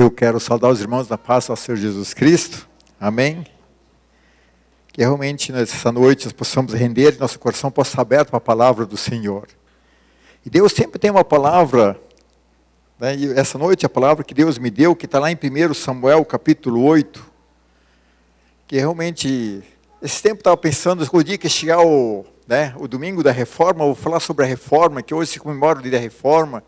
Eu quero saudar os irmãos da paz ao Senhor Jesus Cristo. Amém? Que realmente nessa noite nós possamos render, nosso coração possa estar aberto para a palavra do Senhor. E Deus sempre tem uma palavra, né? E essa noite a palavra que Deus me deu, que está lá em 1 Samuel capítulo 8, que realmente, esse tempo eu estava pensando, o dia que chegar o domingo da reforma, eu vou falar sobre a reforma, que hoje se comemora o dia da reforma.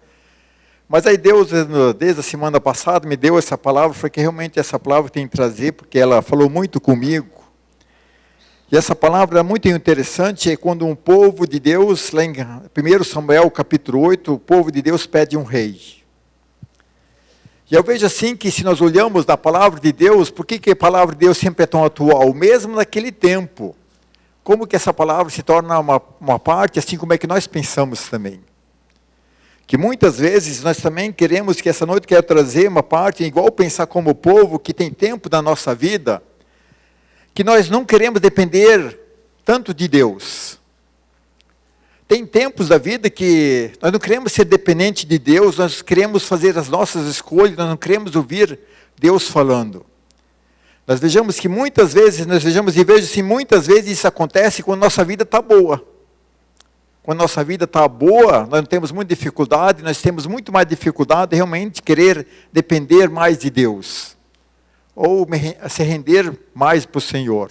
Mas aí Deus, desde a semana passada, me deu essa palavra, foi que realmente essa palavra tem que trazer, porque ela falou muito comigo. E essa palavra é muito interessante, é quando um povo de Deus, lá em 1 Samuel capítulo 8, o povo de Deus pede um rei. E eu vejo assim que se nós olhamos na palavra de Deus, por que a palavra de Deus sempre é tão atual? Mesmo naquele tempo, como que essa palavra se torna uma parte, assim como é que nós pensamos também. Que muitas vezes nós também queremos, que essa noite quero trazer uma parte, igual pensar como o povo, que tem tempo na nossa vida, que nós não queremos depender tanto de Deus. Tem tempos da vida que nós não queremos ser dependentes de Deus, nós queremos fazer as nossas escolhas, nós não queremos ouvir Deus falando. Nós vejamos que muitas vezes, muitas vezes isso acontece quando nossa vida está boa. Quando nossa vida está boa, nós não temos muita dificuldade, nós temos muito mais dificuldade de realmente querer depender mais de Deus. Ou se render mais para o Senhor.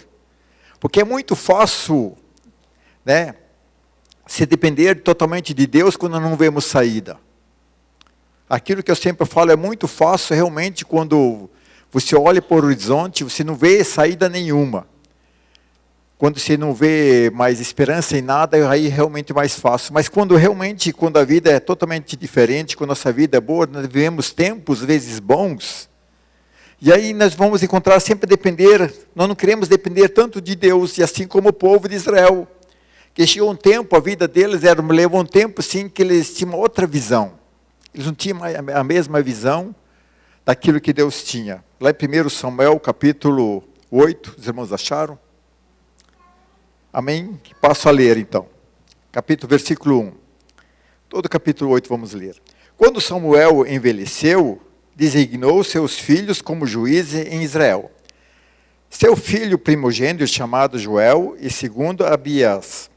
Porque é muito fácil, né, se depender totalmente de Deus quando não vemos saída. Aquilo que eu sempre falo, é muito fácil realmente quando você olha para o horizonte, você não vê saída nenhuma. Quando você não vê mais esperança em nada, aí realmente é mais fácil. Mas quando a vida é totalmente diferente, quando a nossa vida é boa, nós vivemos tempos, às vezes, bons. E aí nós vamos encontrar sempre nós não queremos depender tanto de Deus, e assim como o povo de Israel. Que chegou um tempo, a vida deles levou um tempo, sim, que eles tinham outra visão. Eles não tinham a mesma visão daquilo que Deus tinha. Lá em 1 Samuel, capítulo 8, os irmãos acharam? Amém? Passo a ler então. Versículo 1. Todo o capítulo 8 vamos ler. Quando Samuel envelheceu, designou seus filhos como juízes em Israel. Seu filho primogênito, chamado Joel, e segundo Abias.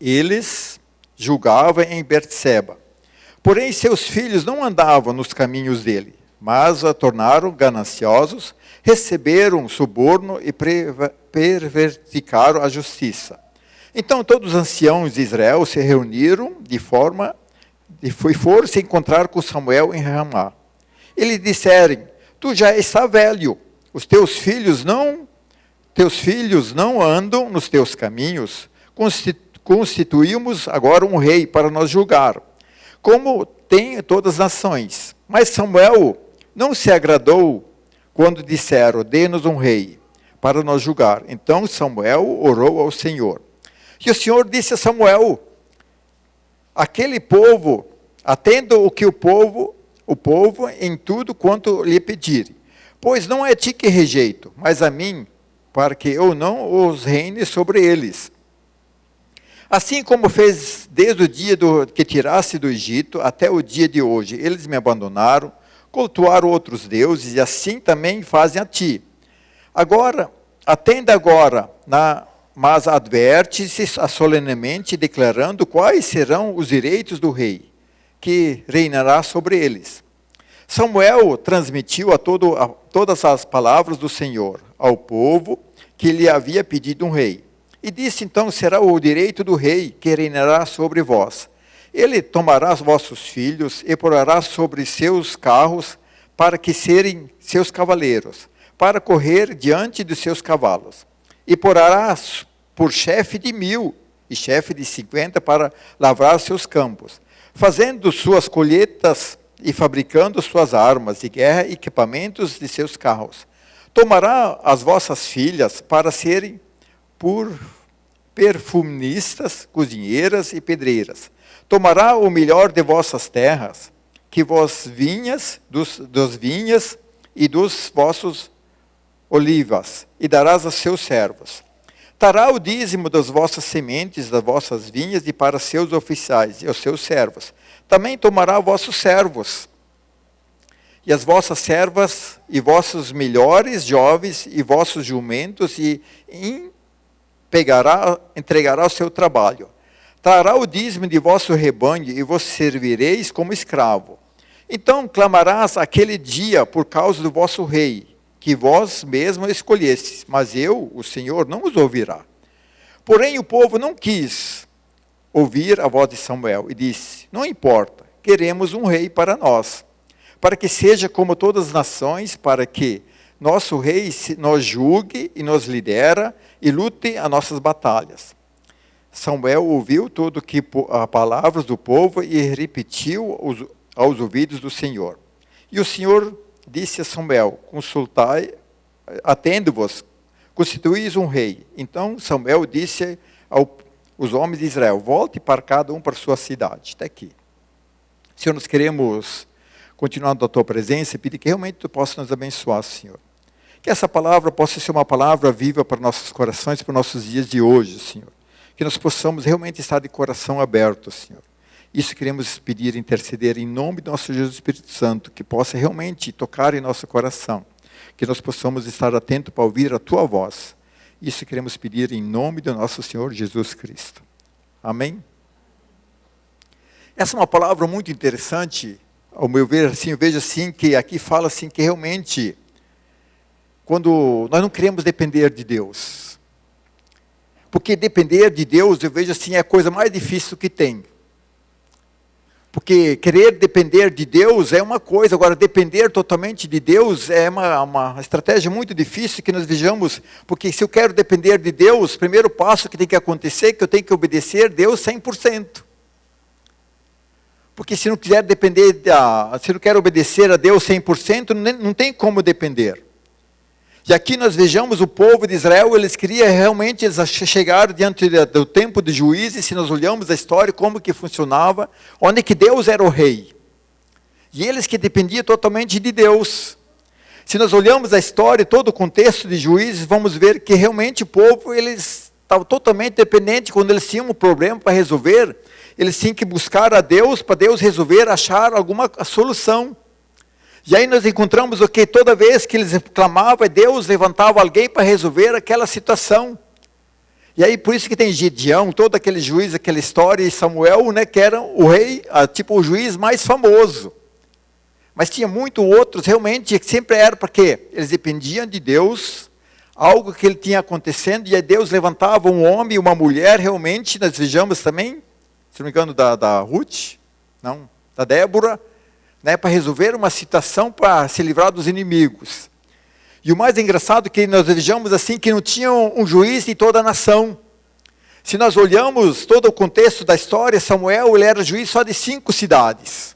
Eles julgavam em Berseba. Porém, seus filhos não andavam nos caminhos dele, mas a tornaram gananciosos, receberam suborno e perverticaram a justiça. Então todos os anciãos de Israel se reuniram foram se encontrar com Samuel em Ramá. Eles disseram: tu já estás velho, os teus filhos não andam nos teus caminhos, constituímos agora um rei para nos julgar, como tem todas as nações. Mas Samuel não se agradou quando disseram: dê-nos um rei para nos julgar. Então Samuel orou ao Senhor. E o Senhor disse a Samuel: aquele povo, atenda o que o povo em tudo quanto lhe pedir. Pois não é ti que rejeito, mas a mim, para que eu não os reine sobre eles. Assim como fez desde o dia que tiraste do Egito até o dia de hoje, eles me abandonaram, cultuaram outros deuses, e assim também fazem a ti. Agora, atenda agora, mas adverte-se solenemente, declarando quais serão os direitos do rei, que reinará sobre eles. Samuel transmitiu todas as palavras do Senhor ao povo que lhe havia pedido um rei. E disse então: será o direito do rei que reinará sobre vós. Ele tomará vossos filhos e porá sobre seus carros para que serem seus cavaleiros, para correr diante dos seus cavalos. E porá por chefe de 1000 e chefe de 50 para lavrar seus campos, fazendo suas colheitas e fabricando suas armas de guerra e equipamentos de seus carros. Tomará as vossas filhas para serem perfumistas, cozinheiras e pedreiras. Tomará o melhor de vossas terras, que vos vinhas, dos vinhas e dos vossos olivas, e darás a seus servos. Dará o dízimo das vossas sementes, das vossas vinhas, e para seus oficiais e aos seus servos. Também tomará vossos servos. e as vossas servas, e vossos melhores jovens, e vossos jumentos, e entregará o seu trabalho. Trará o dízimo de vosso rebanho, e vos servireis como escravo. Então clamarás aquele dia por causa do vosso rei, que vós mesmos escolhestes, mas eu, o Senhor, não os ouvirá. Porém o povo não quis ouvir a voz de Samuel, e disse, não importa, queremos um rei para nós, para que seja como todas as nações, para que nosso rei nos julgue e nos lidera, e lute as nossas batalhas. Samuel ouviu tudo que as palavras do povo e repetiu aos ouvidos do Senhor. E o Senhor disse a Samuel, consultai, atendo-vos, constituís um rei. Então Samuel disse aos homens de Israel, volte para cada um para sua cidade. Até aqui. Senhor, nós queremos continuar na tua presença e pedir que realmente tu possa nos abençoar, Senhor. Que essa palavra possa ser uma palavra viva para nossos corações, para os nossos dias de hoje, Senhor. Que nós possamos realmente estar de coração aberto, Senhor. Isso queremos pedir, interceder em nome do nosso Jesus Espírito Santo, que possa realmente tocar em nosso coração. Que nós possamos estar atentos para ouvir a tua voz. Isso queremos pedir em nome do nosso Senhor Jesus Cristo. Amém? Essa é uma palavra muito interessante, ao meu ver, assim, eu vejo assim, que aqui fala assim, que realmente, quando nós não queremos depender de Deus. Porque depender de Deus, eu vejo assim, é a coisa mais difícil que tem. Porque querer depender de Deus é uma coisa, agora depender totalmente de Deus é uma estratégia muito difícil que nós vejamos, porque se eu quero depender de Deus, o primeiro passo que tem que acontecer é que eu tenho que obedecer a Deus 100%. Porque se não quiser depender, se não quer obedecer a Deus 100%, não tem como depender. E aqui nós vejamos o povo de Israel, eles queriam realmente chegar diante do tempo de juízes, se nós olhamos a história, como que funcionava, onde que Deus era o rei. E eles que dependiam totalmente de Deus. Se nós olhamos a história, todo o contexto de juízes, vamos ver que realmente o povo, eles estavam totalmente dependentes, quando eles tinham um problema para resolver, eles tinham que buscar a Deus, para Deus resolver, achar alguma solução. E aí nós encontramos o que toda vez que eles clamavam, Deus levantava alguém para resolver aquela situação. E aí por isso que tem Gideão, todo aquele juiz, aquela história, e Samuel, né, que era o rei, tipo o juiz mais famoso. Mas tinha muitos outros, realmente, que sempre era para quê? Eles dependiam de Deus, algo que ele tinha acontecendo, e aí Deus levantava um homem e uma mulher, realmente, nós vejamos também, se não me engano, da Ruth, não, da Débora, né, para resolver uma situação para se livrar dos inimigos. E o mais engraçado é que nós vejamos assim que não tinha um juiz em toda a nação. Se nós olhamos todo o contexto da história, Samuel ele era juiz só de 5 cidades.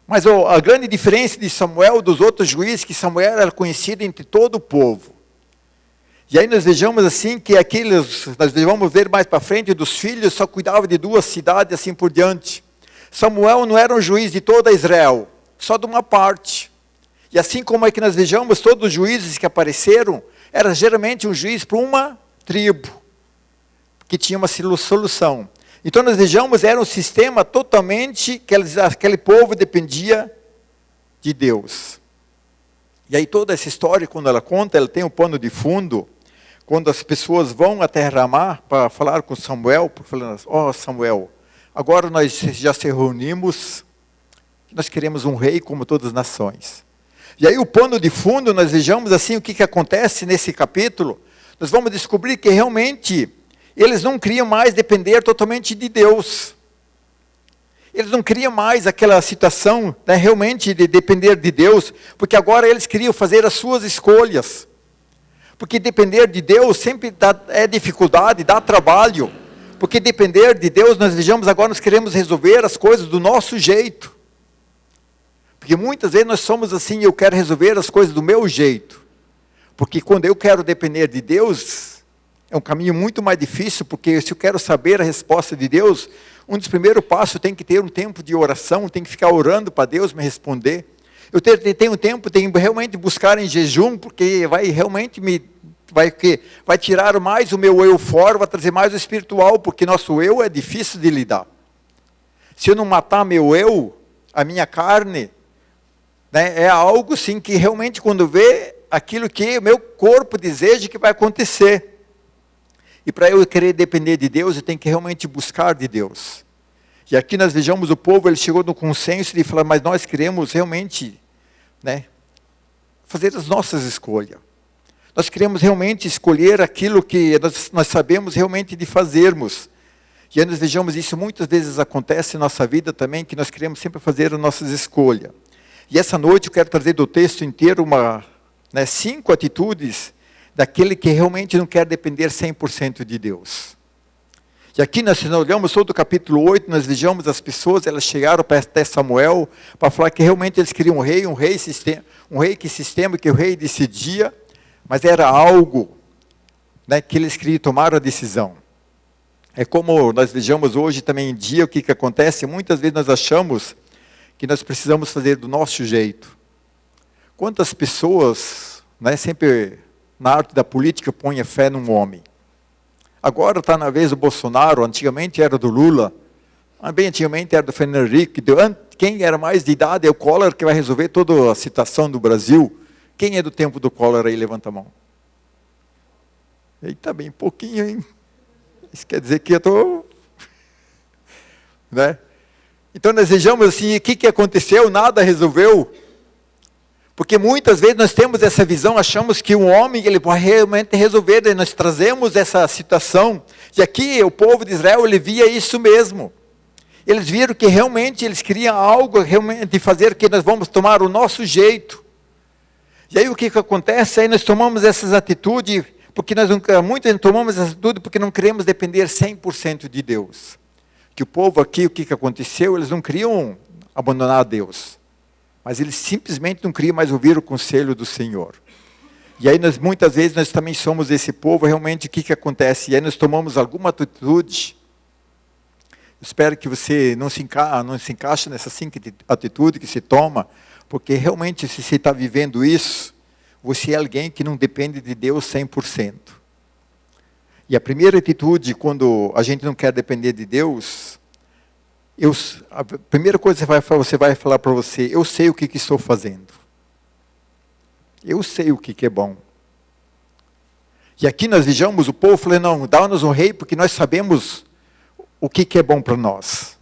Mas a grande diferença de Samuel dos outros juízes, que Samuel era conhecido entre todo o povo. E aí nós vejamos assim que nós vamos ver mais para frente, dos filhos só cuidavam de 2 cidades assim por diante. Samuel não era um juiz de toda Israel, só de uma parte. E assim como é que nós vejamos, todos os juízes que apareceram, era geralmente um juiz para uma tribo, que tinha uma solução. Então nós vejamos, era um sistema totalmente, que aquele povo dependia de Deus. E aí toda essa história, quando ela conta, ela tem um pano de fundo, quando as pessoas vão até Ramá para falar com Samuel, falando, Samuel, agora nós já se reunimos, nós queremos um rei como todas as nações. E aí o pano de fundo, nós vejamos assim o que acontece nesse capítulo, nós vamos descobrir que realmente eles não queriam mais depender totalmente de Deus. Eles não queriam mais aquela situação, né, realmente de depender de Deus, porque agora eles queriam fazer as suas escolhas. Porque depender de Deus sempre é dificuldade, dá trabalho. Porque depender de Deus, nós vejamos agora, nós queremos resolver as coisas do nosso jeito. Porque muitas vezes nós somos assim, eu quero resolver as coisas do meu jeito. Porque quando eu quero depender de Deus, é um caminho muito mais difícil, porque se eu quero saber a resposta de Deus, um dos primeiros passos tem que ter um tempo de oração, tem que ficar orando para Deus me responder. Eu tenho um tempo, tenho que realmente buscar em jejum, porque vai realmente vai tirar mais o meu eu fora, vai trazer mais o espiritual, porque nosso eu é difícil de lidar. Se eu não matar meu eu, a minha carne, né, é algo sim que realmente quando vê aquilo que o meu corpo deseja que vai acontecer. E para eu querer depender de Deus, eu tenho que realmente buscar de Deus. E aqui nós vejamos o povo, ele chegou no consenso de falar, mas nós queremos realmente, né, fazer as nossas escolhas. Nós queremos realmente escolher aquilo que nós sabemos realmente de fazermos. E aí nós vejamos isso muitas vezes acontece em nossa vida também, que nós queremos sempre fazer as nossas escolhas. E essa noite eu quero trazer do texto inteiro 5 atitudes daquele que realmente não quer depender 100% de Deus. E aqui nós olhamos todo o capítulo 8, nós vejamos as pessoas, elas chegaram até Samuel para falar que realmente eles queriam um rei que o rei decidia, mas era algo, né, que eles queriam tomar a decisão. É como nós vejamos hoje também em dia o que acontece, muitas vezes nós achamos que nós precisamos fazer do nosso jeito. Quantas pessoas, né, sempre na arte da política põem a fé num homem. Agora está na vez do Bolsonaro, antigamente era do Lula, bem antigamente era do Fernando Henrique, quem era mais de idade é o Collor que vai resolver toda a situação do Brasil. Quem é do tempo do Collor aí, levanta a mão. Eita, bem pouquinho, hein? Isso quer dizer que eu estou... né? Então nós vejamos assim, o que aconteceu? Nada resolveu. Porque muitas vezes nós temos essa visão, achamos que um homem ele vai realmente resolver, e nós trazemos essa situação. E aqui o povo de Israel, ele via isso mesmo. Eles viram que realmente eles queriam algo, realmente de fazer que nós vamos tomar o nosso jeito. E aí o que acontece? Aí nós tomamos essas atitudes, porque muitas tomamos essa atitude porque não queremos depender 100% de Deus. Que o povo aqui, o que aconteceu? Eles não queriam abandonar Deus. Mas eles simplesmente não queriam mais ouvir o conselho do Senhor. E aí muitas vezes nós também somos esse povo, realmente o que acontece? E aí nós tomamos alguma atitude. Espero que você não se encaixe nessa atitude que se toma, porque realmente se você está vivendo isso, você é alguém que não depende de Deus 100%. E a primeira atitude, quando a gente não quer depender de Deus, a primeira coisa que você vai falar para você, eu sei o que estou fazendo. Eu sei o que é bom. E aqui nós vejamos o povo falando, não, dá-nos um rei, porque nós sabemos o que é bom para nós.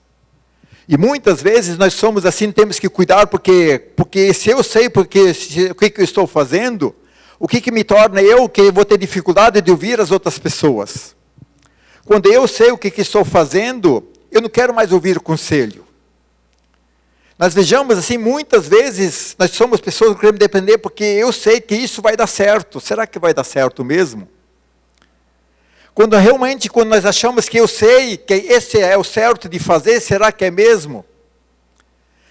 E muitas vezes nós somos assim, temos que cuidar, porque se eu sei o que eu estou fazendo, o que me torna eu que vou ter dificuldade de ouvir as outras pessoas. Quando eu sei o que estou fazendo, eu não quero mais ouvir o conselho. Nós vejamos assim, muitas vezes, nós somos pessoas que queremos depender, porque eu sei que isso vai dar certo. Será que vai dar certo mesmo? Quando nós achamos que eu sei que esse é o certo de fazer, será que é mesmo?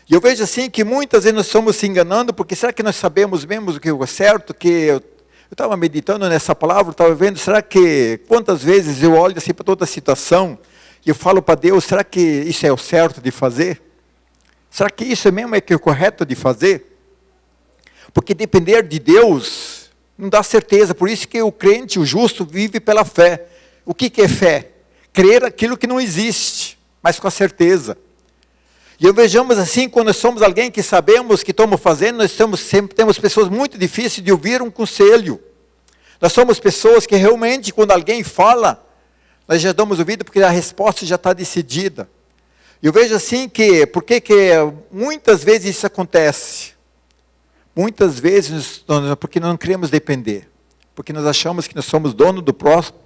E eu vejo assim que muitas vezes nós estamos se enganando, porque será que nós sabemos mesmo o que é certo? Que eu estava meditando nessa palavra, estava vendo, será que quantas vezes eu olho assim para toda a situação, e eu falo para Deus, será que isso é o certo de fazer? Será que isso mesmo é que é o correto de fazer? Porque depender de Deus não dá certeza, por isso que o crente, o justo, vive pela fé. O que é fé? Crer aquilo que não existe, mas com a certeza. E vejamos assim, quando nós somos alguém que sabemos o que estamos fazendo, nós sempre temos pessoas muito difíceis de ouvir um conselho. Nós somos pessoas que realmente, quando alguém fala, nós já damos ouvido porque a resposta já está decidida. Eu vejo assim que, porque muitas vezes isso acontece? Muitas vezes, porque não queremos depender. Porque nós achamos que nós somos dono do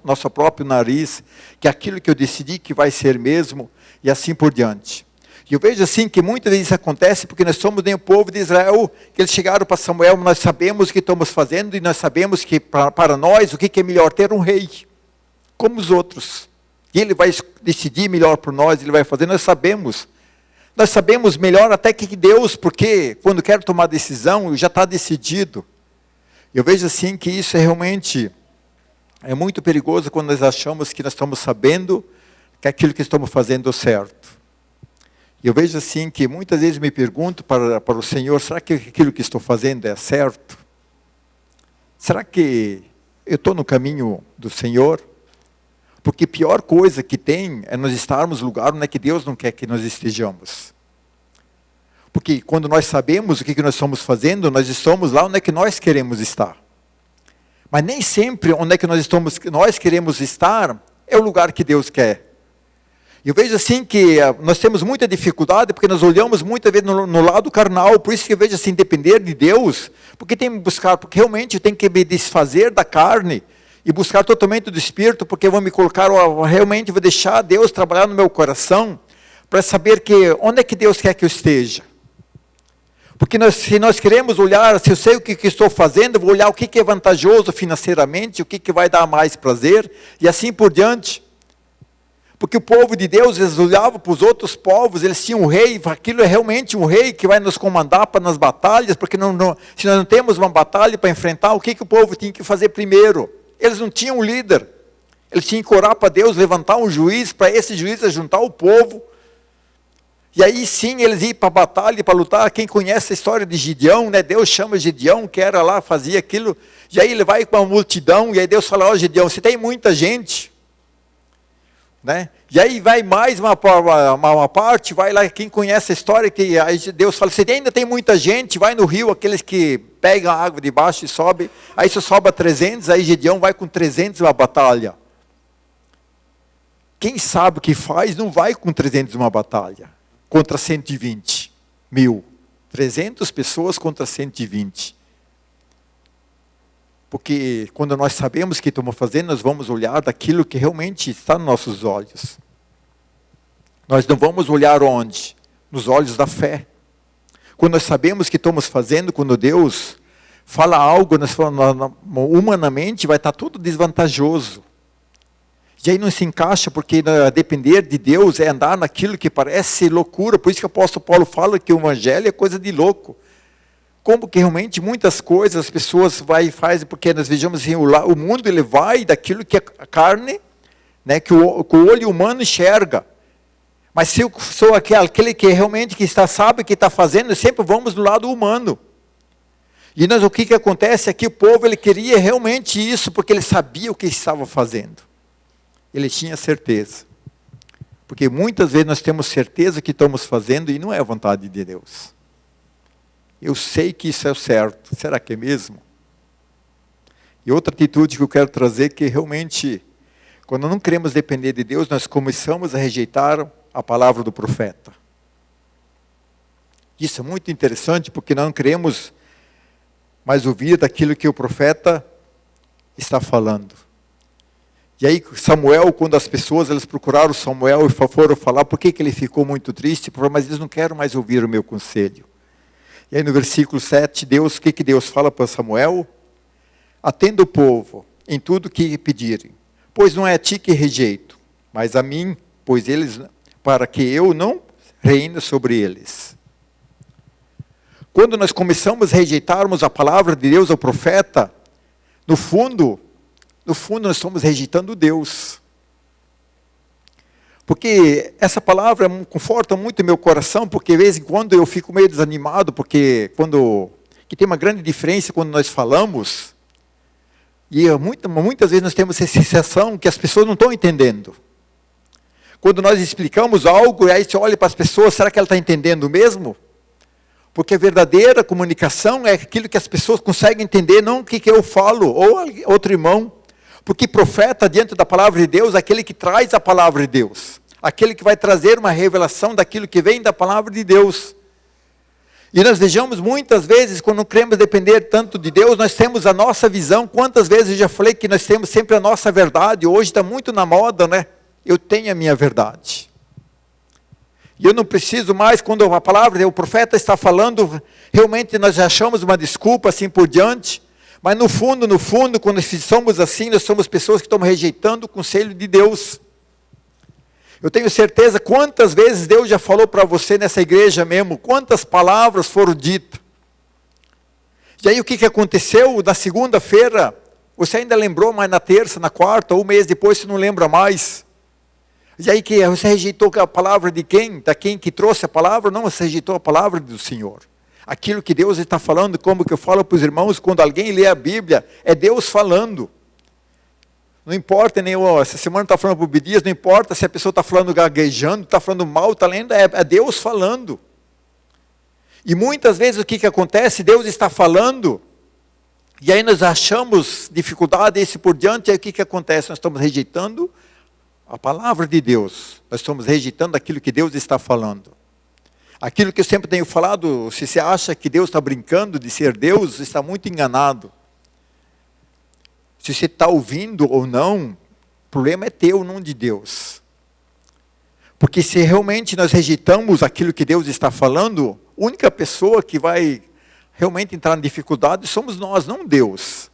nosso próprio nariz, que é aquilo que eu decidi que vai ser mesmo, e assim por diante. E eu vejo assim que muitas vezes isso acontece porque nós somos nem o povo de Israel, que eles chegaram para Samuel, nós sabemos o que estamos fazendo, e nós sabemos que para nós o que é melhor ter um rei, como os outros. E ele vai decidir melhor por nós, ele vai fazer, nós sabemos melhor até que Deus, porque quando quero tomar decisão, já está decidido. Eu vejo assim que isso realmente é muito perigoso quando nós achamos que nós estamos sabendo que aquilo que estamos fazendo é certo. Eu vejo assim que muitas vezes me pergunto para o Senhor, será que aquilo que estou fazendo é certo? Será que eu estou no caminho do Senhor? Porque a pior coisa que tem é nós estarmos no lugar onde é que Deus não quer que nós estejamos. Porque quando nós sabemos o que nós estamos fazendo, nós estamos lá onde é que nós queremos estar. Mas nem sempre onde é que nós queremos estar é o lugar que Deus quer. Eu vejo assim que nós temos muita dificuldade porque nós olhamos muitas vezes no lado carnal. Por isso que eu vejo assim, depender de Deus, porque porque realmente tem que me desfazer da carne e buscar totalmente do Espírito, porque eu vou me colocar, realmente vou deixar Deus trabalhar no meu coração, para saber que onde é que Deus quer que eu esteja. Porque se nós queremos olhar, se eu sei o que estou fazendo, eu vou olhar o que é vantajoso financeiramente, o que vai dar mais prazer, e assim por diante. Porque o povo de Deus, eles olhavam para os outros povos, eles tinham um rei, aquilo é realmente um rei que vai nos comandar nas batalhas, porque se nós não temos uma batalha para enfrentar, o que o povo tinha que fazer primeiro? Eles não tinham um líder, eles tinham que orar para Deus, levantar um juiz, para esse juiz juntar o povo, e aí sim eles iam para a batalha, para lutar. Quem conhece a história de Gideão, né? Deus chama Gideão, que era lá, fazia aquilo, e aí ele vai com a multidão, e aí Deus fala, Gideão, você tem muita gente, né? E aí vai mais uma parte, vai lá, quem conhece a história, que aí Deus fala, você ainda tem muita gente, vai no rio, aqueles que pegam a água de baixo e sobe, aí só sobra 300, aí Gideão vai com 300 uma batalha. Quem sabe o que faz, não vai com 300 uma batalha, contra 120 mil, 300 pessoas contra 120. Porque quando nós sabemos o que estamos fazendo, nós vamos olhar daquilo que realmente está nos nossos olhos. Nós não vamos olhar onde? Nos olhos da fé. Quando nós sabemos o que estamos fazendo, quando Deus fala algo, humanamente vai estar tudo desvantajoso. E aí não se encaixa, porque depender de Deus é andar naquilo que parece loucura. Por isso que o apóstolo Paulo fala que o evangelho é coisa de louco. Como que realmente muitas coisas as pessoas fazem, porque nós vejamos assim, o mundo ele vai daquilo que a carne, né, que o olho humano enxerga. Mas se eu sou aquele que realmente sabe o que está fazendo, sempre vamos do lado humano. E o que acontece aqui, o povo ele queria realmente isso, porque ele sabia o que estava fazendo. Ele tinha certeza. Porque muitas vezes nós temos certeza que estamos fazendo e não é a vontade de Deus. Eu sei que isso é o certo. Será que é mesmo? E outra atitude que eu quero trazer, que realmente, quando não queremos depender de Deus, nós começamos a rejeitar a palavra do profeta. Isso é muito interessante, porque nós não queremos mais ouvir daquilo que o profeta está falando. E aí Samuel, quando as pessoas eles procuraram Samuel e foram falar por que ele ficou muito triste, mas eles não querem mais ouvir o meu conselho. E aí no versículo 7, o que Deus fala para Samuel? Atenda o povo em tudo que pedirem, pois não é a ti que rejeito, mas a mim, pois eles, para que eu não reine sobre eles. Quando nós começamos a rejeitarmos a palavra de Deus ao profeta, no fundo nós estamos rejeitando Deus. Porque essa palavra conforta muito o meu coração, porque de vez em quando eu fico meio desanimado, porque que tem uma grande diferença quando nós falamos, e muitas vezes nós temos essa sensação que as pessoas não estão entendendo. Quando nós explicamos algo, e aí você olha para as pessoas, será que ela está entendendo mesmo? Porque a verdadeira comunicação é aquilo que as pessoas conseguem entender, não o que eu falo, ou outro irmão. Porque profeta, diante da palavra de Deus, é aquele que traz a palavra de Deus. Aquele que vai trazer uma revelação daquilo que vem da palavra de Deus. E nós vejamos muitas vezes, quando não queremos depender tanto de Deus, nós temos a nossa visão. Quantas vezes eu já falei que nós temos sempre a nossa verdade. Hoje está muito na moda, né? Eu tenho a minha verdade. E eu não preciso mais, quando a palavra, o profeta está falando, realmente nós achamos uma desculpa, assim por diante. Mas no fundo, quando somos assim, nós somos pessoas que estamos rejeitando o conselho de Deus. Eu tenho certeza, quantas vezes Deus já falou para você nessa igreja mesmo, quantas palavras foram ditas. E aí o que aconteceu? Na segunda-feira, você ainda lembrou, mas na terça, na quarta, ou um mês depois, você não lembra mais. E aí que você rejeitou a palavra de quem? Da quem que trouxe a palavra? Não, você rejeitou a palavra do Senhor. Aquilo que Deus está falando, como que eu falo para os irmãos, quando alguém lê a Bíblia, é Deus falando. Não importa, essa semana está falando para o Bidias, não importa se a pessoa está falando gaguejando, está falando mal, está lendo, é Deus falando. E muitas vezes o que acontece? Deus está falando, e aí nós achamos dificuldade, esse por diante, e aí o que acontece? Nós estamos rejeitando a palavra de Deus. Nós estamos rejeitando aquilo que Deus está falando. Aquilo que eu sempre tenho falado, se você acha que Deus está brincando de ser Deus, você está muito enganado. Se você está ouvindo ou não, o problema é teu, não de Deus. Porque se realmente nós rejeitamos aquilo que Deus está falando, a única pessoa que vai realmente entrar em dificuldade somos nós, não Deus.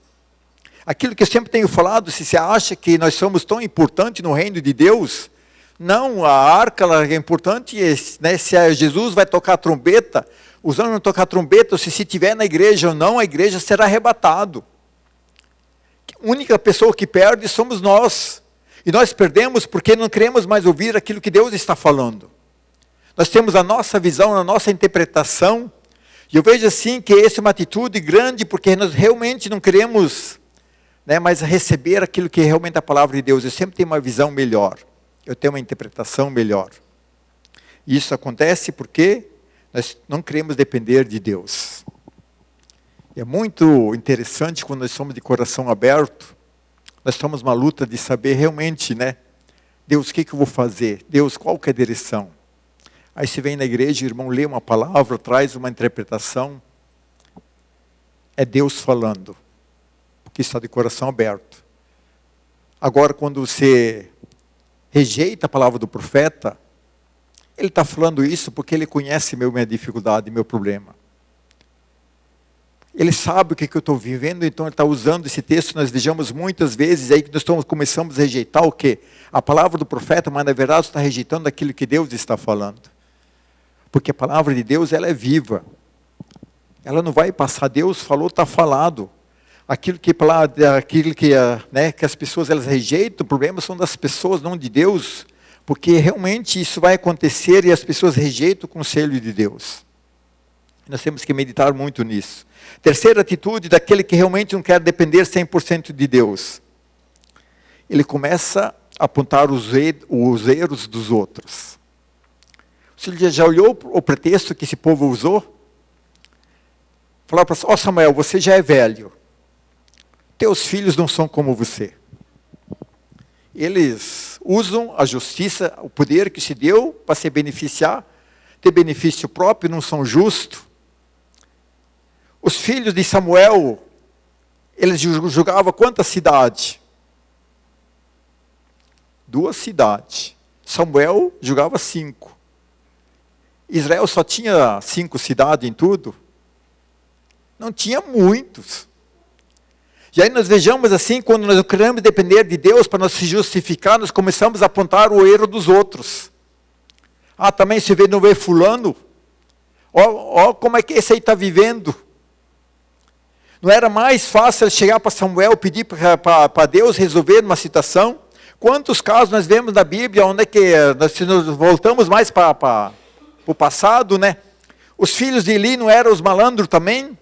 Aquilo que eu sempre tenho falado, se você acha que nós somos tão importantes no reino de Deus, não, a arca ela é importante, né, se Jesus vai tocar a trombeta, os anjos vão tocar a trombeta, se estiver na igreja ou não, a igreja será arrebatado. A única pessoa que perde somos nós. E nós perdemos porque não queremos mais ouvir aquilo que Deus está falando. Nós temos a nossa visão, a nossa interpretação. E eu vejo assim que essa é uma atitude grande, porque nós realmente não queremos, né, mais receber aquilo que é realmente a palavra de Deus. Eu sempre tenho uma visão melhor. Eu tenho uma interpretação melhor. E isso acontece porque nós não queremos depender de Deus. E é muito interessante quando nós somos de coração aberto. Nós estamos numa luta de saber realmente, né? Deus, o que eu vou fazer? Deus, qual que é a direção? Aí você vem na igreja, o irmão lê uma palavra, traz uma interpretação. É Deus falando. Porque está de coração aberto. Agora, quando você rejeita a palavra do profeta, ele está falando isso porque ele conhece minha dificuldade, meu problema. Ele sabe o que eu estou vivendo, então ele está usando esse texto. Nós vejamos muitas vezes aí que nós começamos a rejeitar o quê? A palavra do profeta, mas na verdade está rejeitando aquilo que Deus está falando. Porque a palavra de Deus ela é viva. Ela não vai passar. Deus falou, está falado. Aquilo que as pessoas elas rejeitam, o problema são das pessoas, não de Deus. Porque realmente isso vai acontecer e as pessoas rejeitam o conselho de Deus. Nós temos que meditar muito nisso. Terceira atitude daquele que realmente não quer depender 100% de Deus. Ele começa a apontar os erros dos outros. Você já olhou o pretexto que esse povo usou? Falaram para ele, Samuel, você já é velho. Teus filhos não são como você. Eles usam a justiça, o poder que se deu para se beneficiar, ter benefício próprio, não são justos. Os filhos de Samuel, eles julgavam quantas cidades? 2 cidades. Samuel julgava 5. Israel só tinha 5 cidades em tudo? Não tinha muitos. E aí nós vejamos assim, quando nós queremos depender de Deus para nos se justificar, nós começamos a apontar o erro dos outros. Também se vê, não vê fulano? Ó como é que esse aí está vivendo. Não era mais fácil chegar para Samuel, pedir para Deus resolver uma situação? Quantos casos nós vemos na Bíblia, onde é que nós voltamos mais para o passado, né? Os filhos de Eli não eram os malandros também?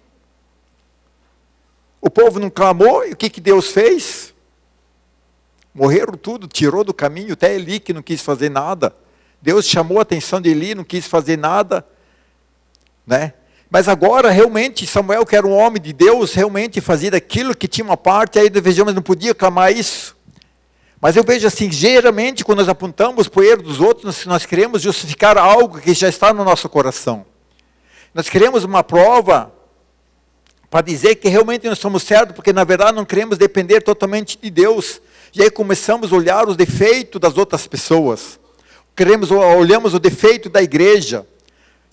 O povo não clamou, e o que Deus fez? Morreram tudo, tirou do caminho, até Eli que não quis fazer nada. Deus chamou a atenção de Eli, não quis fazer nada, né? Mas agora, realmente, Samuel, que era um homem de Deus, realmente fazia daquilo que tinha uma parte, aí vejamos, não podia clamar isso. Mas eu vejo assim, geralmente, quando nós apontamos para o erro dos outros, nós queremos justificar algo que já está no nosso coração. Nós queremos uma prova para dizer que realmente nós somos certos, porque na verdade não queremos depender totalmente de Deus. E aí começamos a olhar os defeitos das outras pessoas. Olhamos o defeito da igreja.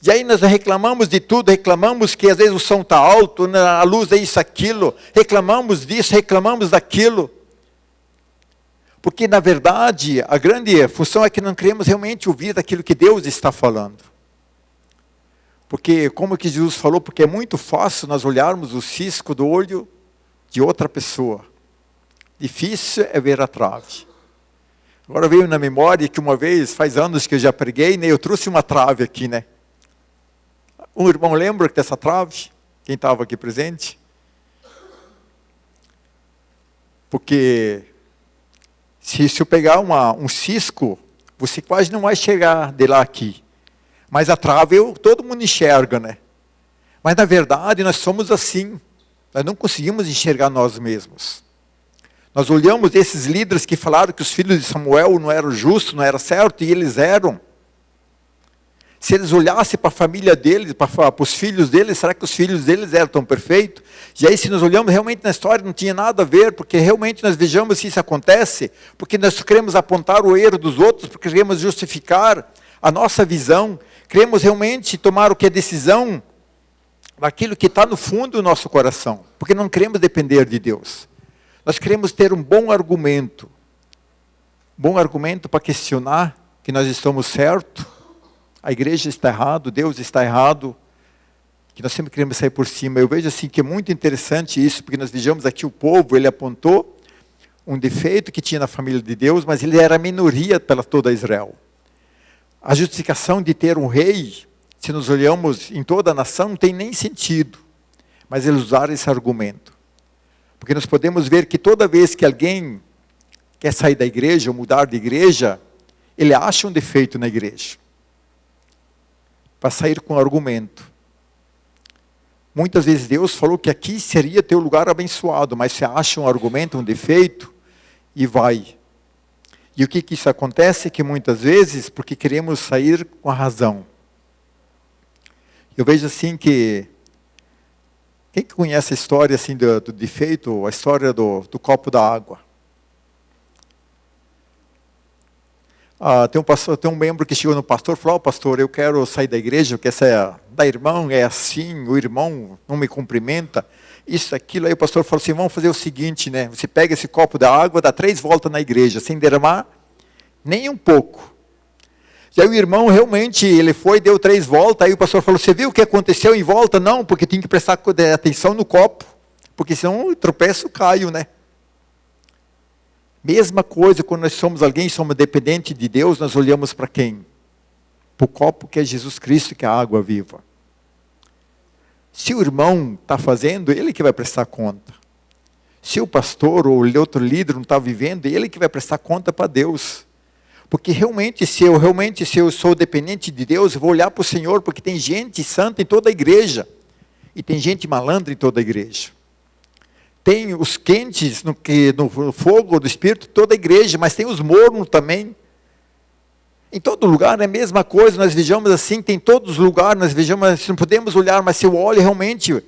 E aí nós reclamamos de tudo, reclamamos que às vezes o som está alto, a luz é isso, aquilo, reclamamos disso, reclamamos daquilo. Porque na verdade, a grande função é que não queremos realmente ouvir daquilo que Deus está falando. Porque, como que Jesus falou, porque é muito fácil nós olharmos o cisco do olho de outra pessoa. Difícil é ver a trave. Agora veio na memória que uma vez, faz anos que eu já preguei, né, eu trouxe uma trave aqui, né? Um irmão lembra dessa trave? Quem estava aqui presente? Porque se eu pegar um cisco, você quase não vai chegar de lá aqui. Mas a trave todo mundo enxerga, né? Mas na verdade nós somos assim. Nós não conseguimos enxergar nós mesmos. Nós olhamos esses líderes que falaram que os filhos de Samuel não eram justos, não eram certos, e eles eram. Se eles olhassem para a família deles, para os filhos deles, será que os filhos deles eram tão perfeitos? E aí se nós olhamos realmente na história, não tinha nada a ver, porque realmente nós vejamos se isso acontece, porque nós queremos apontar o erro dos outros, porque queremos justificar a nossa visão, queremos realmente tomar o que é decisão, daquilo que está no fundo do nosso coração, porque não queremos depender de Deus. Nós queremos ter um bom argumento para questionar que nós estamos certos, a igreja está errado, Deus está errado, que nós sempre queremos sair por cima. Eu vejo assim que é muito interessante isso, porque nós vejamos aqui o povo, ele apontou um defeito que tinha na família de Deus, mas ele era a minoria pela toda Israel. A justificação de ter um rei, se nós olhamos em toda a nação, não tem nem sentido. Mas eles usaram esse argumento. Porque nós podemos ver que toda vez que alguém quer sair da igreja ou mudar de igreja, ele acha um defeito na igreja. Para sair com argumento. Muitas vezes Deus falou que aqui seria teu lugar abençoado, mas você acha um argumento, um defeito, e vai. E o que isso acontece? Que muitas vezes, porque queremos sair com a razão. Eu vejo assim que, quem que conhece a história assim do defeito, a história do copo da água? Tem um membro que chegou no pastor e falou, pastor, eu quero sair da igreja, porque da irmão é assim, o irmão não me cumprimenta, isso, aquilo. Aí o pastor falou assim, vamos fazer o seguinte, né? Você pega esse copo da água, dá 3 voltas na igreja, sem derramar nem um pouco. E aí o irmão realmente, ele foi, deu 3 voltas, aí o pastor falou, você viu o que aconteceu em volta? Não, porque tem que prestar atenção no copo, porque senão eu tropeço, caio, né? Mesma coisa, quando nós somos alguém, somos dependentes de Deus, nós olhamos para quem? Para o copo que é Jesus Cristo, que é a água viva. Se o irmão está fazendo, ele que vai prestar conta. Se o pastor ou o outro líder não está vivendo, ele que vai prestar conta para Deus. Porque realmente, se eu sou dependente de Deus, eu vou olhar para o Senhor, porque tem gente santa em toda a igreja. E tem gente malandra em toda a igreja. Tem os quentes no fogo do Espírito, toda a igreja, mas tem os mornos também. Em todo lugar é a mesma coisa, nós vejamos assim, tem todos os lugares, nós vejamos, não podemos olhar, mas se eu olho realmente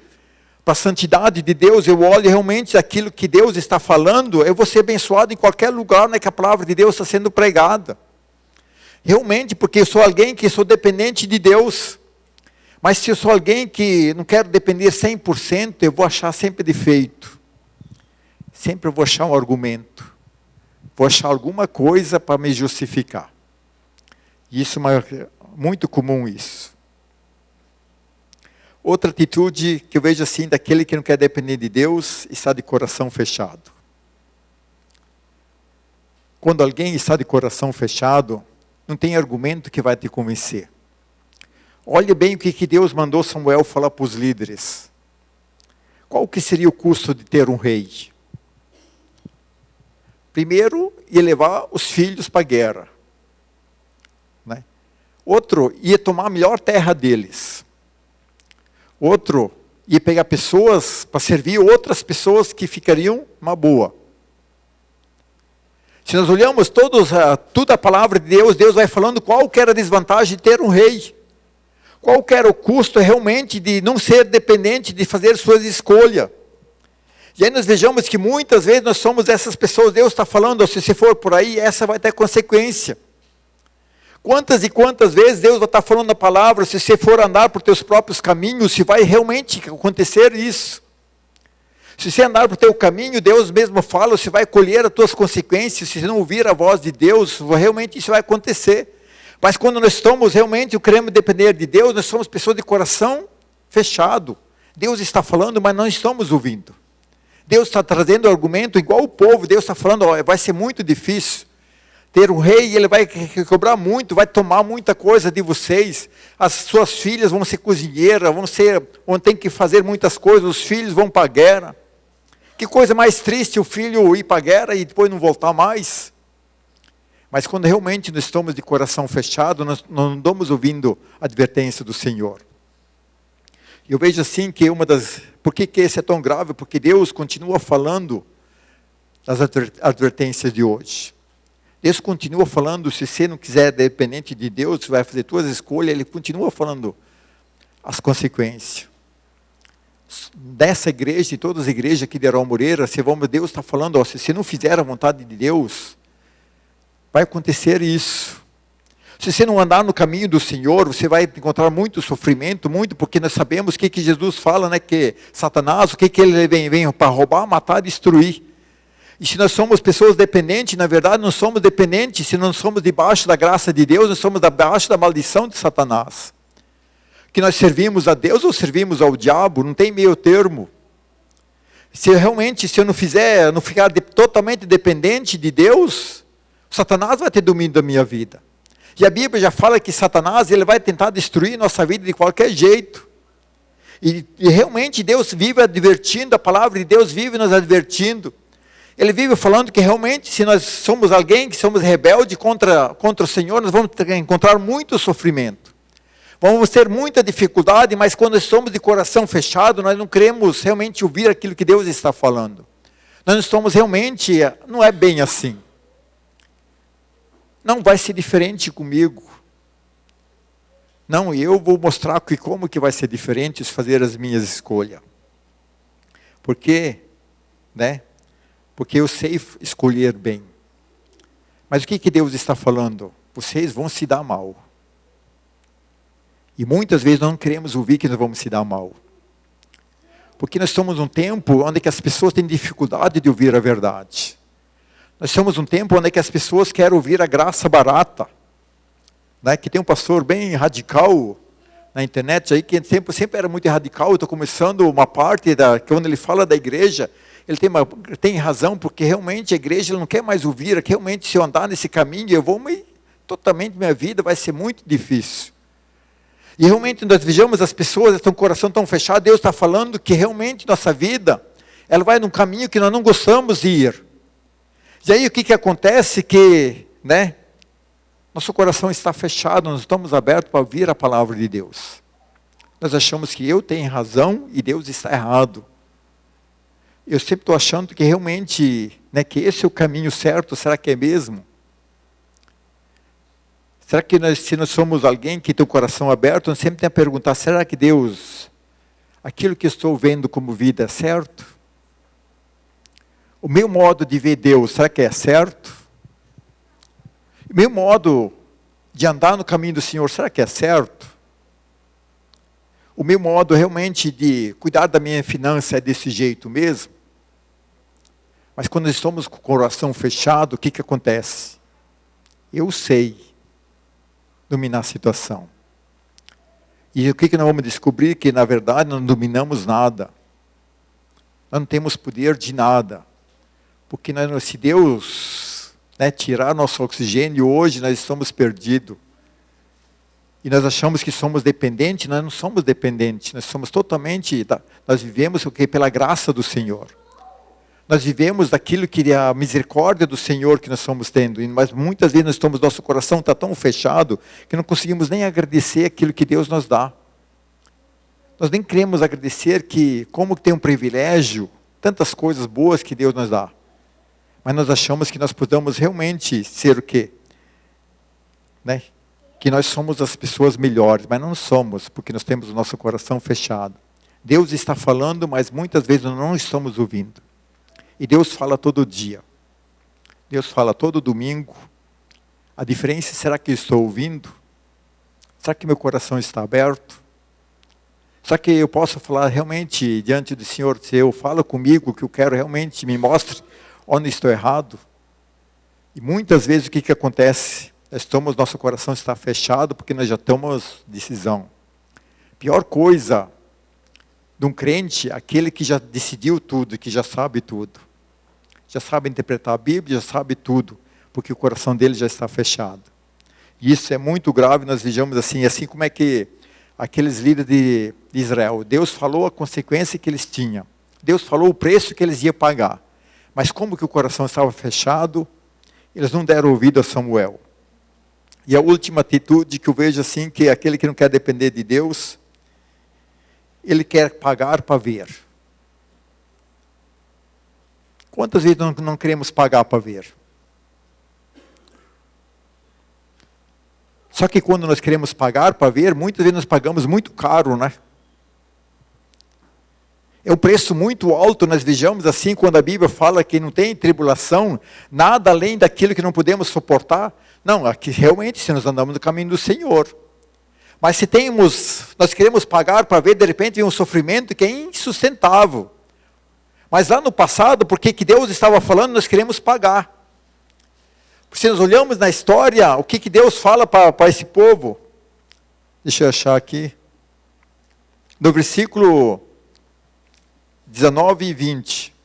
para a santidade de Deus, eu olho realmente aquilo que Deus está falando, eu vou ser abençoado em qualquer lugar, né, que a palavra de Deus está sendo pregada. Realmente, porque eu sou alguém que sou dependente de Deus. Mas se eu sou alguém que não quero depender 100%, eu vou achar sempre defeito. Sempre eu vou achar um argumento. Vou achar alguma coisa para me justificar. E isso é muito comum isso. Outra atitude que eu vejo assim, daquele que não quer depender de Deus, está de coração fechado. Quando alguém está de coração fechado, não tem argumento que vai te convencer. Olhe bem o que Deus mandou Samuel falar para os líderes. Qual que seria o custo de ter um rei? Primeiro, ia levar os filhos para a guerra. Né? Outro, ia tomar a melhor terra deles. Outro, ia pegar pessoas para servir outras pessoas que ficariam uma boa. Se nós olhamos toda a palavra de Deus, Deus vai falando qual que era a desvantagem de ter um rei. Qual que era o custo realmente de não ser dependente, de fazer suas escolhas. E aí nós vejamos que muitas vezes nós somos essas pessoas, Deus está falando, se você for por aí, essa vai ter consequência. Quantas e quantas vezes Deus vai estar falando a palavra, se você for andar por teus próprios caminhos, se vai realmente acontecer isso. Se você andar por teu caminho, Deus mesmo fala, você vai colher as tuas consequências, se você não ouvir a voz de Deus, realmente isso vai acontecer. Mas quando nós estamos realmente, queremos depender de Deus, nós somos pessoas de coração fechado. Deus está falando, mas não estamos ouvindo. Deus está trazendo argumento igual o povo, Deus está falando, vai ser muito difícil. Ter um rei, ele vai cobrar muito, vai tomar muita coisa de vocês. As suas filhas vão ser cozinheiras, vão ter que fazer muitas coisas, os filhos vão para a guerra. Que coisa mais triste o filho ir para a guerra e depois não voltar mais. Mas quando realmente nós estamos de coração fechado, nós não estamos ouvindo a advertência do Senhor. Eu vejo assim que por que esse é tão grave? Porque Deus continua falando das advertências de hoje. Deus continua falando, se você não quiser dependente de Deus, você vai fazer suas escolhas, Ele continua falando as consequências. Dessa igreja e todas as igrejas aqui de Arão Moreira, Deus está falando, se você não fizer a vontade de Deus, vai acontecer isso. Se você não andar no caminho do Senhor, você vai encontrar muito sofrimento, porque nós sabemos o que Jesus fala, né? Que Satanás, o que ele vem para roubar, matar, destruir. E se nós somos pessoas dependentes, na verdade não somos dependentes, se não somos debaixo da graça de Deus, nós somos debaixo da maldição de Satanás. Que nós servimos a Deus ou servimos ao diabo, não tem meio termo. Se eu não ficar totalmente dependente de Deus, Satanás vai ter domínio da minha vida. E a Bíblia já fala que Satanás ele vai tentar destruir nossa vida de qualquer jeito. E realmente Deus vive advertindo, a palavra de Deus vive nos advertindo. Ele vive falando que realmente se nós somos alguém que somos rebelde contra o Senhor, nós vamos encontrar muito sofrimento. Vamos ter muita dificuldade, mas quando somos de coração fechado, nós não queremos realmente ouvir aquilo que Deus está falando. Nós não estamos realmente, não é bem assim. Não vai ser diferente comigo. Não, eu vou mostrar como que vai ser diferente se fazer as minhas escolhas. Por quê? Né? Porque eu sei escolher bem. Mas o que Deus está falando? Vocês vão se dar mal. E muitas vezes nós não queremos ouvir que nós vamos se dar mal. Porque nós estamos num tempo onde que as pessoas têm dificuldade de ouvir a verdade. Nós estamos num tempo onde que as pessoas querem ouvir a graça barata. Né? Que tem um pastor bem radical na internet, aí, que sempre era muito radical. Eu estou começando uma parte, quando ele fala da igreja, ele tem razão, porque realmente a igreja não quer mais ouvir, que realmente se eu andar nesse caminho, totalmente minha vida vai ser muito difícil. E realmente nós vejamos as pessoas, estão com o coração tão fechado, Deus está falando que realmente nossa vida, ela vai num caminho que nós não gostamos de ir. E aí o que acontece? Que, né, nosso coração está fechado, nós estamos abertos para ouvir a palavra de Deus. Nós achamos que eu tenho razão e Deus está errado. Eu sempre estou achando que realmente, né, que esse é o caminho certo, será que é mesmo? Será que se nós somos alguém que tem o coração aberto, nós sempre temos a perguntar, será que Deus, aquilo que estou vendo como vida é certo? O meu modo de ver Deus, será que é certo? O meu modo de andar no caminho do Senhor, será que é certo? O meu modo realmente de cuidar da minha finança é desse jeito mesmo? Mas quando estamos com o coração fechado, o que acontece? Eu sei dominar a situação. E o que nós vamos descobrir? Que na verdade nós não dominamos nada. Nós não temos poder de nada. Porque se Deus, né, tirar nosso oxigênio hoje, nós estamos perdidos. E nós achamos que somos dependentes, nós não somos dependentes. Nós somos totalmente, nós vivemos pela graça do Senhor. Nós vivemos daquilo que é a misericórdia do Senhor que nós estamos tendo. Mas muitas vezes nosso coração está tão fechado que não conseguimos nem agradecer aquilo que Deus nos dá. Nós nem queremos agradecer como tem um privilégio, tantas coisas boas que Deus nos dá. Mas nós achamos que nós podemos realmente ser o quê? Né? Que nós somos as pessoas melhores, mas não somos, porque nós temos o nosso coração fechado. Deus está falando, mas muitas vezes nós não estamos ouvindo. E Deus fala todo dia. Deus fala todo domingo. A diferença, será que eu estou ouvindo? Será que meu coração está aberto? Será que eu posso falar realmente diante do Senhor, se eu falo comigo, que eu quero realmente me mostre onde estou errado? E muitas vezes o que acontece? Nosso coração está fechado porque nós já tomamos decisão. Pior coisa de um crente, aquele que já decidiu tudo, que já sabe tudo. Já sabe interpretar a Bíblia, já sabe tudo, porque o coração dele já está fechado. E isso é muito grave, nós vejamos assim como é que aqueles líderes de Israel, Deus falou a consequência que eles tinham. Deus falou o preço que eles iam pagar. Mas como que o coração estava fechado, eles não deram ouvido a Samuel. E a última atitude que eu vejo assim, que é aquele que não quer depender de Deus, ele quer pagar para ver. Quantas vezes não queremos pagar para ver? Só que quando nós queremos pagar para ver, muitas vezes nós pagamos muito caro, né? É um preço muito alto, nós vejamos assim, quando a Bíblia fala que não tem tribulação, nada além daquilo que não podemos suportar. Não, aqui realmente, se nós andamos no caminho do Senhor. Mas se nós queremos pagar para ver, de repente vem um sofrimento que é insustentável. Mas lá no passado, porque que Deus estava falando, nós queremos pagar. Se nós olhamos na história, o que Deus fala para esse povo? Deixa eu achar aqui. No versículo 19 e 20.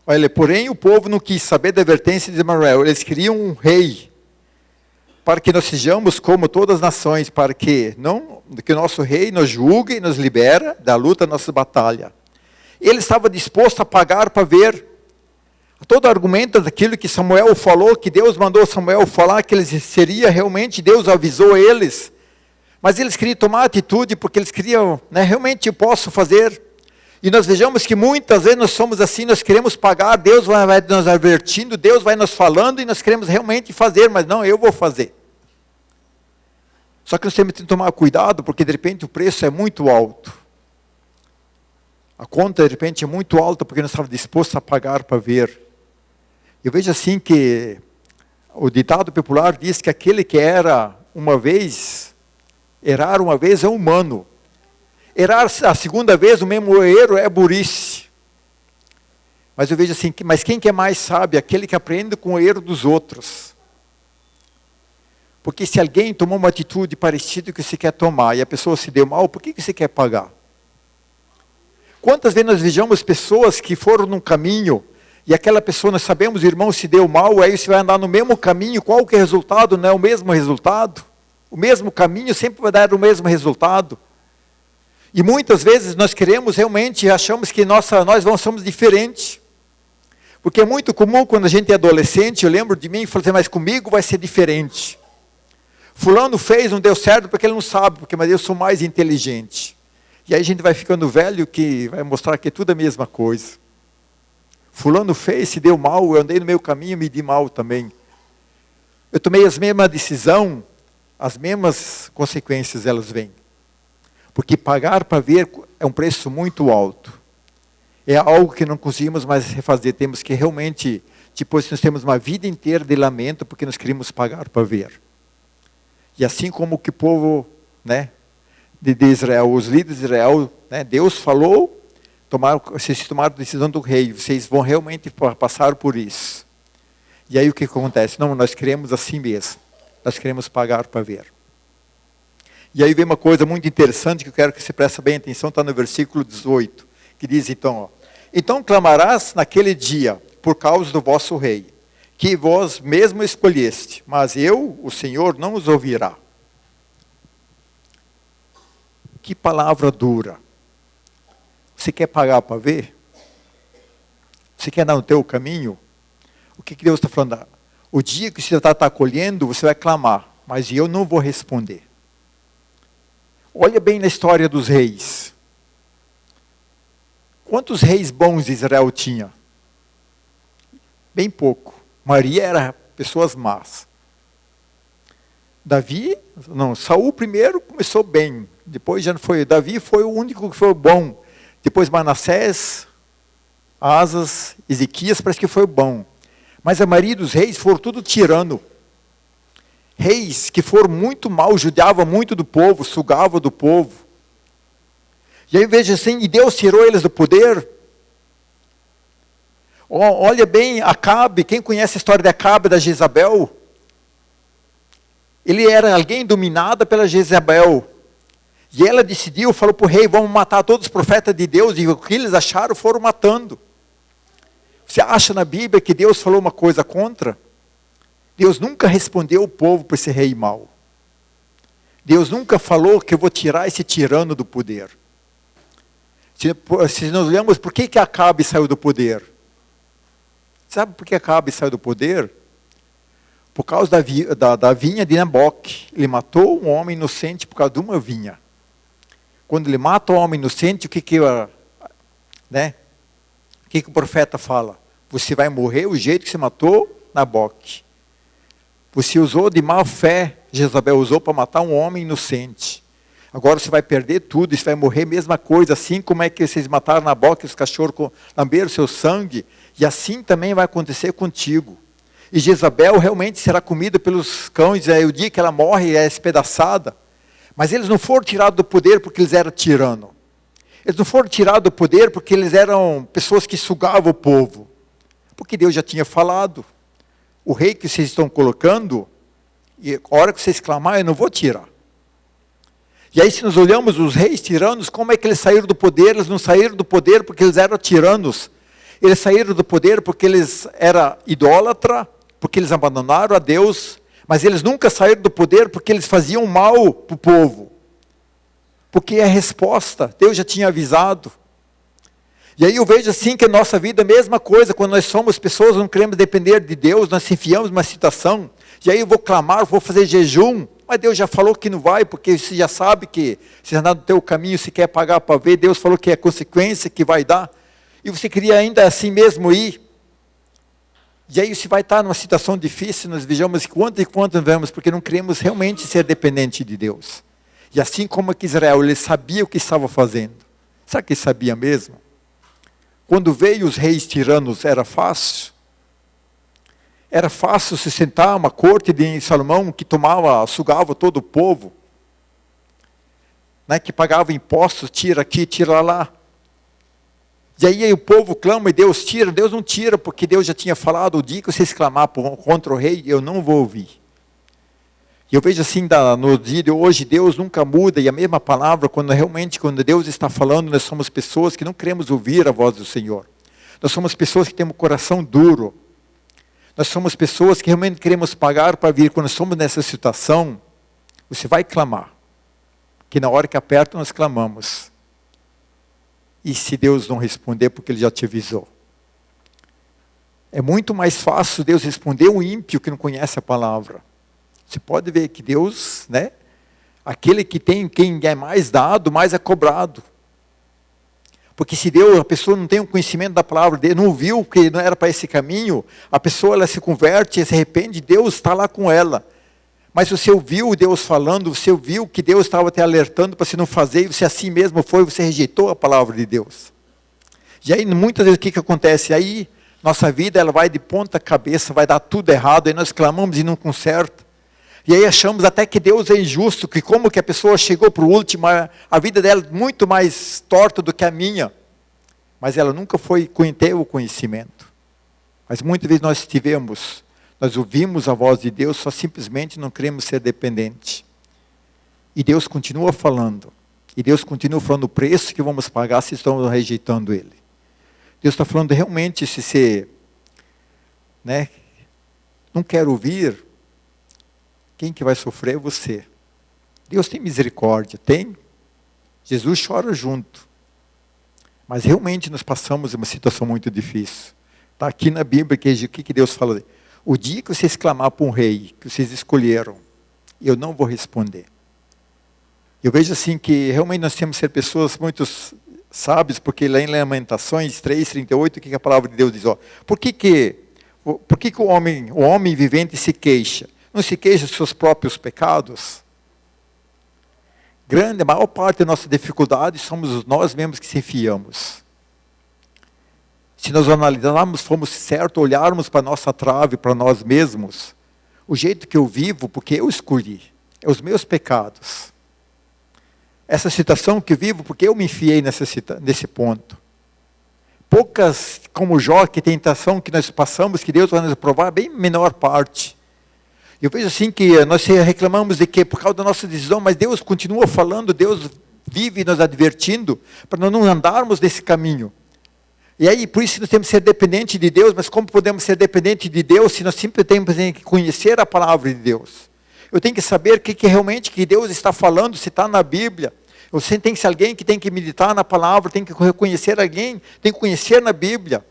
Olha, porém o povo não quis saber da advertência de Israel. Eles queriam um rei, para que nós sejamos como todas as nações, para que o nosso rei nos julgue e nos libera da luta da nossa batalha. Ele estava disposto a pagar para ver. Todo argumento daquilo que Samuel falou, que Deus mandou Samuel falar, que eles seria realmente, Deus avisou eles. Mas eles queriam tomar atitude, porque eles queriam, realmente eu posso fazer. E nós vejamos que muitas vezes nós somos assim, nós queremos pagar, Deus vai nos advertindo, Deus vai nos falando, e nós queremos realmente fazer, mas não, eu vou fazer. Só que nós temos que tomar cuidado, porque de repente o preço é muito alto. A conta de repente é muito alta, porque nós estávamos dispostos a pagar para ver. Eu vejo assim que o ditado popular diz que aquele que errar uma vez é humano. Errar a segunda vez, o mesmo erro é burrice. Mas eu vejo assim, mas quem que é mais sábio? Aquele que aprende com o erro dos outros. Porque se alguém tomou uma atitude parecida que você quer tomar, e a pessoa se deu mal, por que você quer pagar? Quantas vezes nós vejamos pessoas que foram num caminho, e aquela pessoa, nós sabemos, o irmão se deu mal, aí você vai andar no mesmo caminho, qual que é o resultado? Não é o mesmo resultado? O mesmo caminho sempre vai dar o mesmo resultado. E muitas vezes nós queremos realmente, achamos que nós somos diferentes. Porque é muito comum quando a gente é adolescente, eu lembro de mim e falei assim, mas comigo vai ser diferente. Fulano fez, não deu certo porque ele não sabe, mas eu sou mais inteligente. E aí a gente vai ficando velho que vai mostrar que é tudo a mesma coisa. Fulano fez, se deu mal, eu andei no meu caminho, me di mal também. Eu tomei as mesmas decisões, as mesmas consequências elas vêm. Porque pagar para ver é um preço muito alto. É algo que não conseguimos mais refazer. Temos que realmente, depois nós temos uma vida inteira de lamento, porque nós queríamos pagar para ver. E assim como que o povo de Israel, os líderes de Israel, Deus falou, vocês tomaram a decisão do rei, vocês vão realmente passar por isso. E aí o que acontece? Não, nós queremos assim mesmo. Nós queremos pagar para ver. E aí vem uma coisa muito interessante que eu quero que você preste bem atenção, está no versículo 18, que diz então, então clamarás naquele dia por causa do vosso rei, que vós mesmo escolheste, mas eu, o Senhor, não os ouvirá. Que palavra dura. Você quer pagar para ver? Você quer dar no teu caminho? O que Deus está falando? O dia que você está colhendo, você vai clamar, mas eu não vou responder. Olha bem na história dos reis. Quantos reis bons Israel tinha? Bem pouco. Maria era pessoas más. Saul primeiro começou bem. Depois já não foi. Davi foi o único que foi bom. Depois Manassés, Asas, Ezequias parece que foi bom. Mas a maioria dos reis foram tudo tirano. Reis que foram muito mal, judiavam muito do povo, sugavam do povo. E aí veja assim, e Deus tirou eles do poder. Olha bem, Acabe, quem conhece a história de Acabe, da Jezabel? Ele era alguém dominado pela Jezabel. E ela decidiu, falou para o rei, vamos matar todos os profetas de Deus. E o que eles acharam, foram matando. Você acha na Bíblia que Deus falou uma coisa contra? Deus nunca respondeu o povo por esse rei mau. Deus nunca falou que eu vou tirar esse tirano do poder. Se nós olhamos, por que Acabe saiu do poder? Sabe por que Acabe saiu do poder? Por causa da vinha de Naboque. Ele matou um homem inocente por causa de uma vinha. Quando ele mata o homem inocente, o que o profeta fala? Você vai morrer o jeito que você matou Nabote. Você usou de má fé, Jezabel usou para matar um homem inocente. Agora você vai perder tudo, você vai morrer, mesma coisa, assim como é que vocês mataram Nabote, os cachorros lamberam seu sangue, e assim também vai acontecer contigo. E Jezabel realmente será comida pelos cães, o dia que ela morre é espedaçada. Mas eles não foram tirados do poder porque eles eram tiranos. Eles não foram tirados do poder porque eles eram pessoas que sugavam o povo. Porque Deus já tinha falado. O rei que vocês estão colocando, e a hora que vocês clamarem, eu não vou tirar. E aí se nós olhamos os reis tiranos, como é que eles saíram do poder? Eles não saíram do poder porque eles eram tiranos. Eles saíram do poder porque eles eram idólatras, porque eles abandonaram a Deus, mas eles nunca saíram do poder porque eles faziam mal para o povo. Porque é a resposta, Deus já tinha avisado. E aí eu vejo assim que a nossa vida é a mesma coisa, quando nós somos pessoas, não queremos depender de Deus, nós se enfiamos numa situação, e aí eu vou clamar, vou fazer jejum, mas Deus já falou que não vai, porque você já sabe que se andar no teu caminho, se quer pagar para ver, Deus falou que é a consequência que vai dar, e você queria ainda assim mesmo ir. E aí você vai estar numa situação difícil, nós vejamos quanto e quanto vemos, porque não queremos realmente ser dependente de Deus. E assim como que Israel, ele sabia o que estava fazendo. Será que ele sabia mesmo? Quando veio os reis tiranos, era fácil? Era fácil se sentar uma corte de Salomão que sugava todo o povo, que pagava impostos, tira aqui, tira lá. E aí o povo clama e Deus tira. Deus não tira, porque Deus já tinha falado, o dia que vocês clamar contra o rei, eu não vou ouvir. E eu vejo assim, no dia de hoje, Deus nunca muda, e a mesma palavra, quando Deus está falando, nós somos pessoas que não queremos ouvir a voz do Senhor. Nós somos pessoas que temos o coração duro. Nós somos pessoas que realmente queremos pagar para vir. Quando estamos nessa situação, você vai clamar. Que na hora que aperta, nós clamamos. E se Deus não responder, porque Ele já te avisou. É muito mais fácil Deus responder o ímpio que não conhece a palavra. Você pode ver que Deus, aquele que tem, quem é mais dado, mais é cobrado. Porque se a pessoa não tem um conhecimento da palavra dele, não viu que não era para esse caminho, a pessoa ela se converte, se arrepende, Deus está lá com ela. Mas você ouviu Deus falando, você ouviu que Deus estava te alertando para você não fazer, e você assim mesmo você rejeitou a palavra de Deus. E aí muitas vezes o que acontece? Aí nossa vida ela vai de ponta cabeça, vai dar tudo errado, aí nós clamamos e não conserta. E aí achamos até que Deus é injusto, que como que a pessoa chegou para o último, a vida dela é muito mais torta do que a minha. Mas ela nunca teve o conhecimento. Mas muitas vezes nós ouvimos a voz de Deus, só simplesmente não queremos ser dependentes. E Deus continua falando. E Deus continua falando o preço que vamos pagar se estamos rejeitando Ele. Deus está falando realmente se você não quer ouvir, quem que vai sofrer é você. Deus tem misericórdia, tem. Jesus chora junto. Mas realmente nós passamos uma situação muito difícil. Está aqui na Bíblia o que Deus fala. O dia que vocês clamar para um rei, que vocês escolheram, eu não vou responder. Eu vejo assim que realmente nós temos que ser pessoas muito sábias, porque lá em Lamentações 3:38, o que a palavra de Deus diz? Por que o homem vivente se queixa? Não se queixa dos seus próprios pecados? A maior parte da nossa dificuldade somos nós mesmos que se enfiamos. Se nós analisarmos, fomos certos, olharmos para a nossa trave, para nós mesmos, o jeito que eu vivo, porque eu escolhi, é os meus pecados. Essa situação que eu vivo, porque eu me enfiei nesse ponto. Poucas, como Jó, que tentação que nós passamos, que Deus vai nos provar, bem menor parte. Eu vejo assim que nós reclamamos de que por causa da nossa decisão, mas Deus continua falando, Deus vive nos advertindo, para nós não andarmos nesse caminho. E aí, por isso nós temos que ser dependentes de Deus, mas como podemos ser dependentes de Deus, se nós sempre temos que conhecer a palavra de Deus? Eu tenho que saber o que realmente que Deus está falando, se está na Bíblia. Você tem que ser alguém que tem que meditar na palavra, tem que reconhecer alguém, tem que conhecer na Bíblia.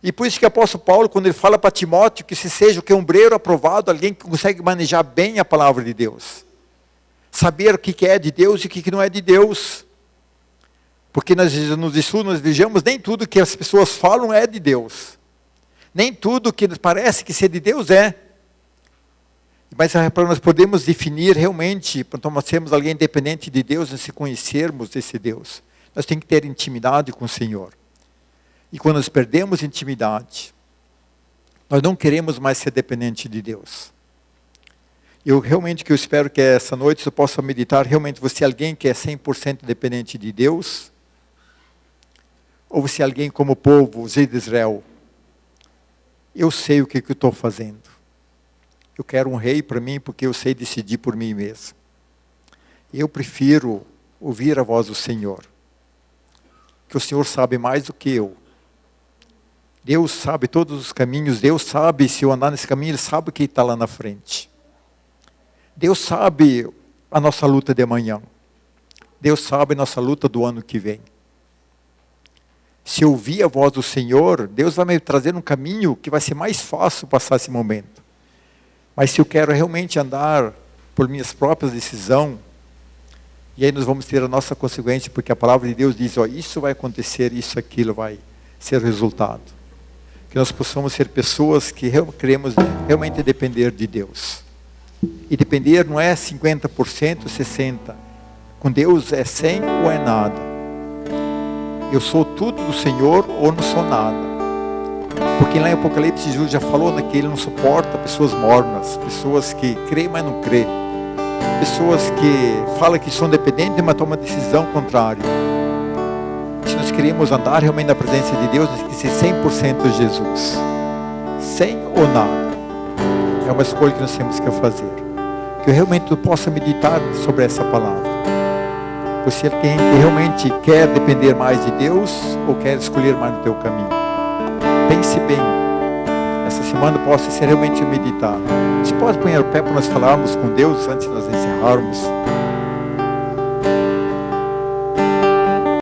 E por isso que o apóstolo Paulo, quando ele fala para Timóteo, que se seja o que ombreiro aprovado, alguém que consegue manejar bem a palavra de Deus. saber o que é de Deus e o que não é de Deus. Porque nos estudos nós vejamos, nem tudo que as pessoas falam é de Deus. Nem tudo que parece que ser de Deus é. Mas nós podemos definir realmente, quando nós temos alguém dependente de Deus, se conhecermos desse Deus. Nós temos que ter intimidade com o Senhor. E quando nós perdemos intimidade, nós não queremos mais ser dependente de Deus. Eu espero que essa noite eu possa meditar, realmente você é alguém que é 100% dependente de Deus? Ou você é alguém como o povo, os reis de Israel? Eu sei o que eu estou fazendo. Eu quero um rei para mim porque eu sei decidir por mim mesmo. Eu prefiro ouvir a voz do Senhor. Que o Senhor sabe mais do que eu. Deus sabe todos os caminhos. Deus sabe, se eu andar nesse caminho, Ele sabe o que está lá na frente. Deus sabe a nossa luta de amanhã. Deus sabe a nossa luta do ano que vem. Se eu ouvir a voz do Senhor, Deus vai me trazer um caminho que vai ser mais fácil passar esse momento. Mas se eu quero realmente andar por minhas próprias decisões, e aí nós vamos ter a nossa consequência, porque a palavra de Deus diz, isso vai acontecer, isso, aquilo vai ser o resultado. Que nós possamos ser pessoas que queremos realmente depender de Deus. E depender não é 50%, 60%. Com Deus é 100% ou é nada. Eu sou tudo do Senhor ou não sou nada. Porque lá em Apocalipse Jesus já falou que Ele não suporta pessoas mornas, pessoas que creem, mas não creem. Pessoas que falam que são dependentes, mas tomam decisão contrária. Se nós queremos andar realmente na presença de Deus, nós temos que ser 100% Jesus. 100 ou nada. É uma escolha que nós temos que fazer. Que eu realmente possa meditar sobre essa palavra. Você é quem realmente quer depender mais de Deus ou quer escolher mais no teu caminho? Pense bem. Essa semana possa ser realmente meditar. Você pode pôr o pé para nós falarmos com Deus antes de nós encerrarmos.